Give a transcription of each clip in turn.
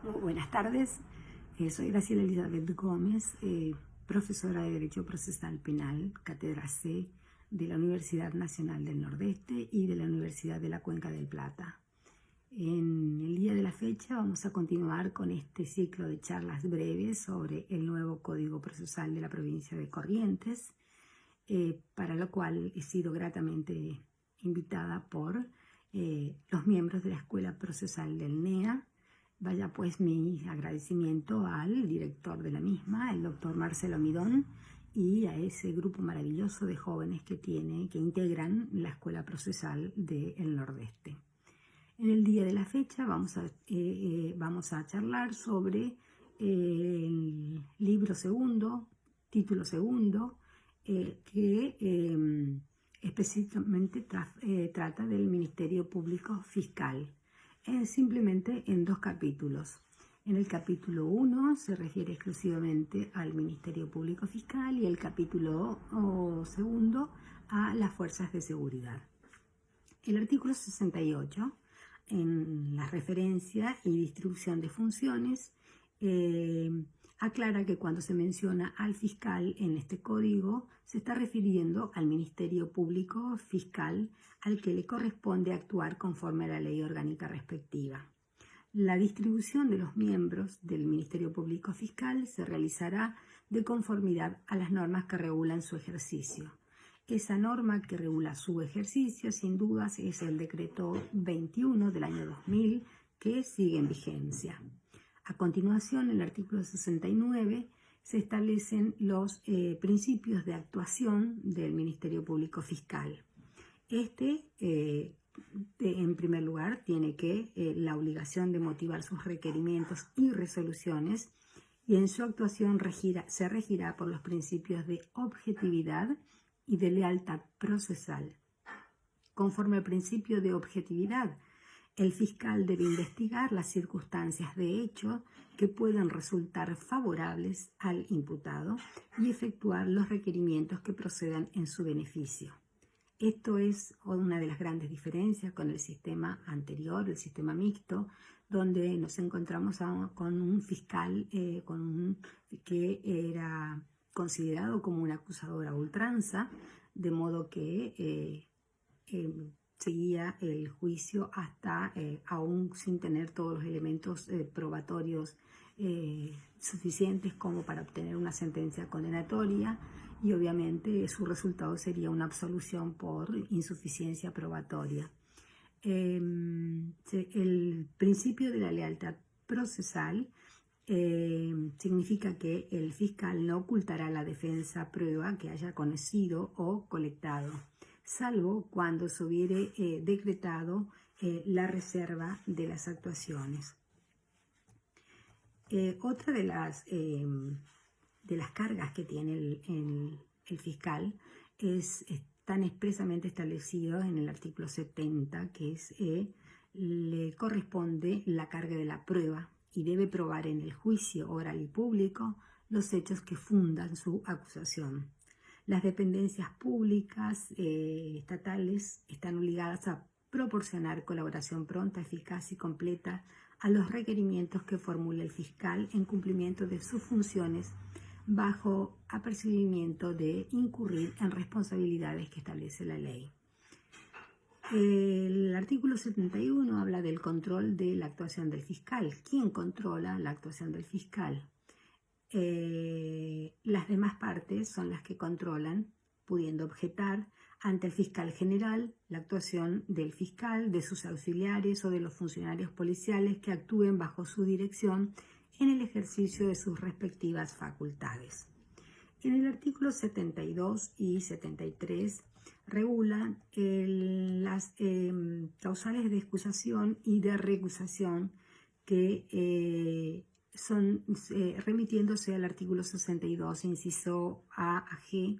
Muy buenas tardes, soy Graciela Elizabeth Gómez, profesora de Derecho Procesal Penal, Cátedra C de la Universidad Nacional del Nordeste y de la Universidad de la Cuenca del Plata. En el día de la fecha vamos a continuar con este ciclo de charlas breves sobre el nuevo Código Procesal de la provincia de Corrientes, para lo cual he sido gratamente invitada por los miembros de la Escuela Procesal del NEA. Vaya pues mi agradecimiento al director de la misma, el doctor Marcelo Midón, y a ese grupo maravilloso de jóvenes que integran la Escuela Procesal del Nordeste. En el día de la fecha vamos a charlar sobre el libro segundo, título segundo, que específicamente trata del Ministerio Público Fiscal. Simplemente en dos capítulos. En el capítulo 1 se refiere exclusivamente al Ministerio Público Fiscal y el capítulo segundo a las fuerzas de seguridad. El artículo 68, en la referencia y distribución de funciones, aclara que cuando se menciona al fiscal en este código se está refiriendo al Ministerio Público Fiscal al que le corresponde actuar conforme a la ley orgánica respectiva. La distribución de los miembros del Ministerio Público Fiscal se realizará de conformidad a las normas que regulan su ejercicio. Esa norma que regula su ejercicio, sin dudas, es el Decreto 21 del año 2000, que sigue en vigencia. A continuación, en el artículo 69, se establecen los principios de actuación del Ministerio Público Fiscal. En primer lugar, tiene la obligación de motivar sus requerimientos y resoluciones, y en su actuación se regirá por los principios de objetividad y de lealtad procesal. Conforme al principio de objetividad, el fiscal debe investigar las circunstancias de hecho que puedan resultar favorables al imputado y efectuar los requerimientos que procedan en su beneficio. Esto es una de las grandes diferencias con el sistema anterior, el sistema mixto, donde nos encontramos con un fiscal que era considerado como un acusador a ultranza, de modo que seguía el juicio hasta, aún sin tener todos los elementos probatorios suficientes como para obtener una sentencia condenatoria, y obviamente su resultado sería una absolución por insuficiencia probatoria. El principio de la lealtad procesal significa que el fiscal no ocultará a la defensa prueba que haya conocido o colectado, salvo cuando se hubiere decretado la reserva de las actuaciones. Otra de las cargas que tiene el fiscal están expresamente establecidos en el artículo 70, que le corresponde la carga de la prueba y debe probar en el juicio oral y público los hechos que fundan su acusación. Las dependencias públicas estatales están obligadas a proporcionar colaboración pronta, eficaz y completa a los requerimientos que formule el fiscal en cumplimiento de sus funciones, bajo apercibimiento de incurrir en responsabilidades que establece la ley. El artículo 71 habla del control de la actuación del fiscal. ¿Quién controla la actuación del fiscal? Las demás partes son las que controlan, pudiendo objetar ante el fiscal general la actuación del fiscal, de sus auxiliares o de los funcionarios policiales que actúen bajo su dirección en el ejercicio de sus respectivas facultades. En el artículo 72 y 73 regulan las causales de excusación y de recusación que son remitiéndose al artículo 62, inciso A a G,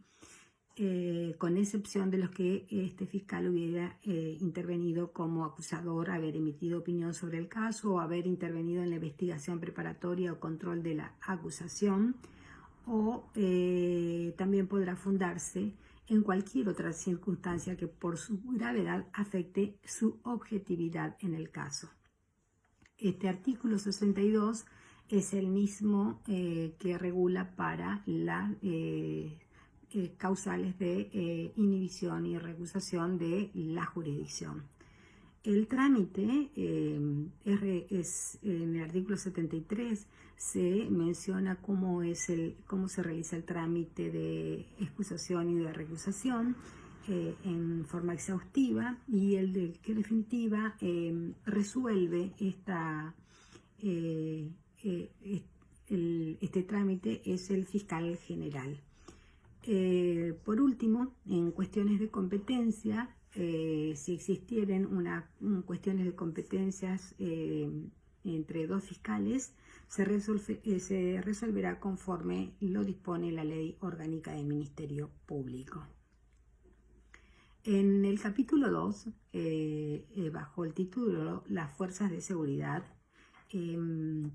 con excepción de los que este fiscal hubiera intervenido como acusador, haber emitido opinión sobre el caso o haber intervenido en la investigación preparatoria o control de la acusación, o también podrá fundarse en cualquier otra circunstancia que por su gravedad afecte su objetividad en el caso. Este artículo 62 es el mismo que regula para las causales de inhibición y recusación de la jurisdicción. El trámite es en el artículo 73 se menciona cómo se realiza el trámite de excusación y de recusación en forma exhaustiva, y el de que definitiva resuelve este trámite es el fiscal general. Por último, en cuestiones de competencia, si existieran cuestiones de competencias entre dos fiscales, se resolverá conforme lo dispone la Ley Orgánica del Ministerio Público. En el capítulo 2, bajo el título Las Fuerzas de Seguridad,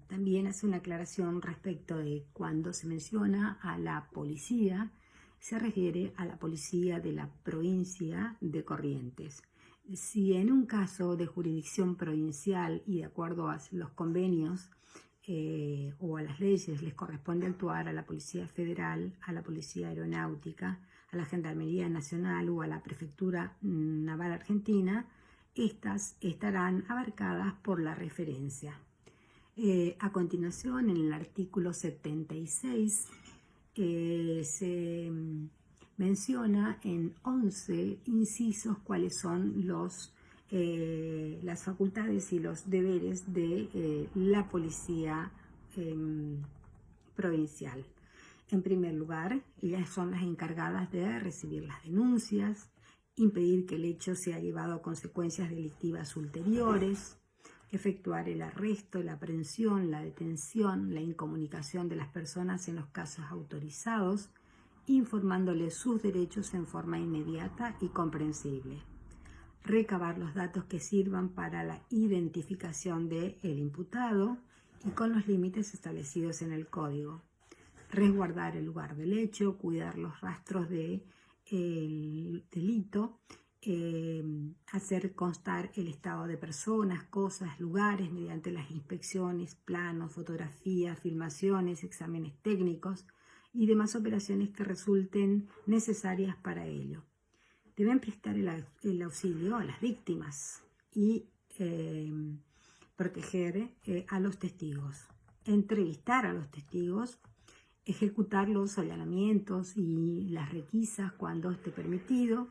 también hace una aclaración respecto de cuando se menciona a la policía, se refiere a la policía de la provincia de Corrientes. Si en un caso de jurisdicción provincial y de acuerdo a los convenios o a las leyes les corresponde actuar a la Policía Federal, a la Policía Aeronáutica, a la Gendarmería Nacional o a la Prefectura Naval Argentina, estas estarán abarcadas por la referencia. A continuación, en el artículo 76, se menciona en 11 incisos cuáles son las facultades y los deberes de la policía provincial. En primer lugar, ellas son las encargadas de recibir las denuncias, impedir que el hecho sea llevado a consecuencias delictivas ulteriores, efectuar el arresto, la aprehensión, la detención, la incomunicación de las personas en los casos autorizados, informándoles sus derechos en forma inmediata y comprensible. Recabar los datos que sirvan para la identificación del imputado y con los límites establecidos en el Código. Resguardar el lugar del hecho, cuidar los rastros del delito, hacer constar el estado de personas, cosas, lugares mediante las inspecciones, planos, fotografías, filmaciones, exámenes técnicos y demás operaciones que resulten necesarias para ello. Deben prestar el auxilio a las víctimas y proteger a los testigos, entrevistar a los testigos, ejecutar los allanamientos y las requisas cuando esté permitido,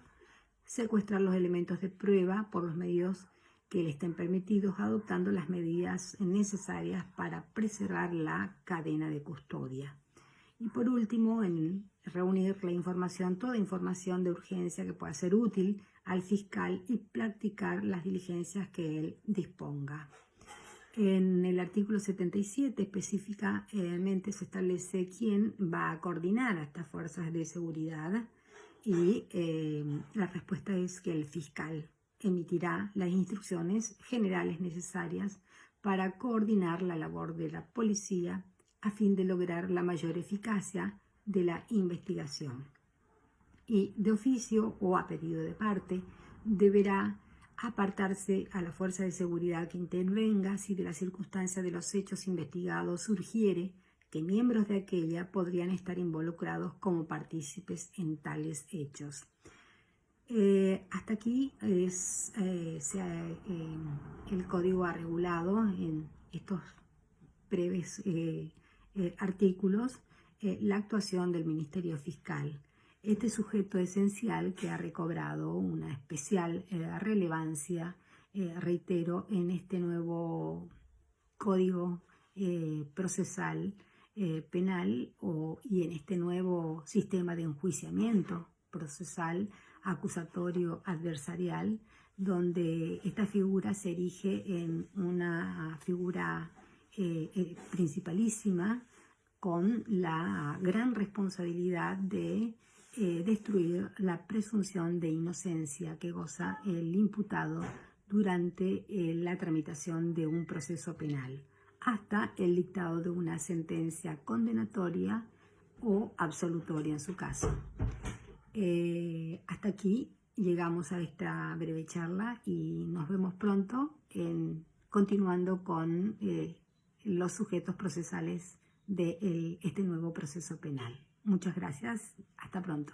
secuestrar los elementos de prueba por los medios que le estén permitidos, adoptando las medidas necesarias para preservar la cadena de custodia. Y por último, reunir toda información de urgencia que pueda ser útil al fiscal y practicar las diligencias que él disponga. En el artículo 77 específicamente se establece quién va a coordinar a estas fuerzas de seguridad y la respuesta es que el fiscal emitirá las instrucciones generales necesarias para coordinar la labor de la policía a fin de lograr la mayor eficacia de la investigación. Y de oficio o a pedido de parte deberá apartarse a la fuerza de seguridad que intervenga si de la circunstancia de los hechos investigados surgiere que miembros de aquella podrían estar involucrados como partícipes en tales hechos. Hasta aquí el Código ha regulado en estos breves artículos la actuación del Ministerio Fiscal. Este sujeto esencial que ha recobrado una especial relevancia, reitero, en este nuevo Código procesal penal y en este nuevo sistema de enjuiciamiento procesal, acusatorio, adversarial, donde esta figura se erige en una figura principalísima con la gran responsabilidad de destruir la presunción de inocencia que goza el imputado durante la tramitación de un proceso penal, hasta el dictado de una sentencia condenatoria o absolutoria en su caso. Hasta aquí llegamos a esta breve charla y nos vemos pronto en continuando con los sujetos procesales de este nuevo proceso penal. Muchas gracias. Hasta pronto.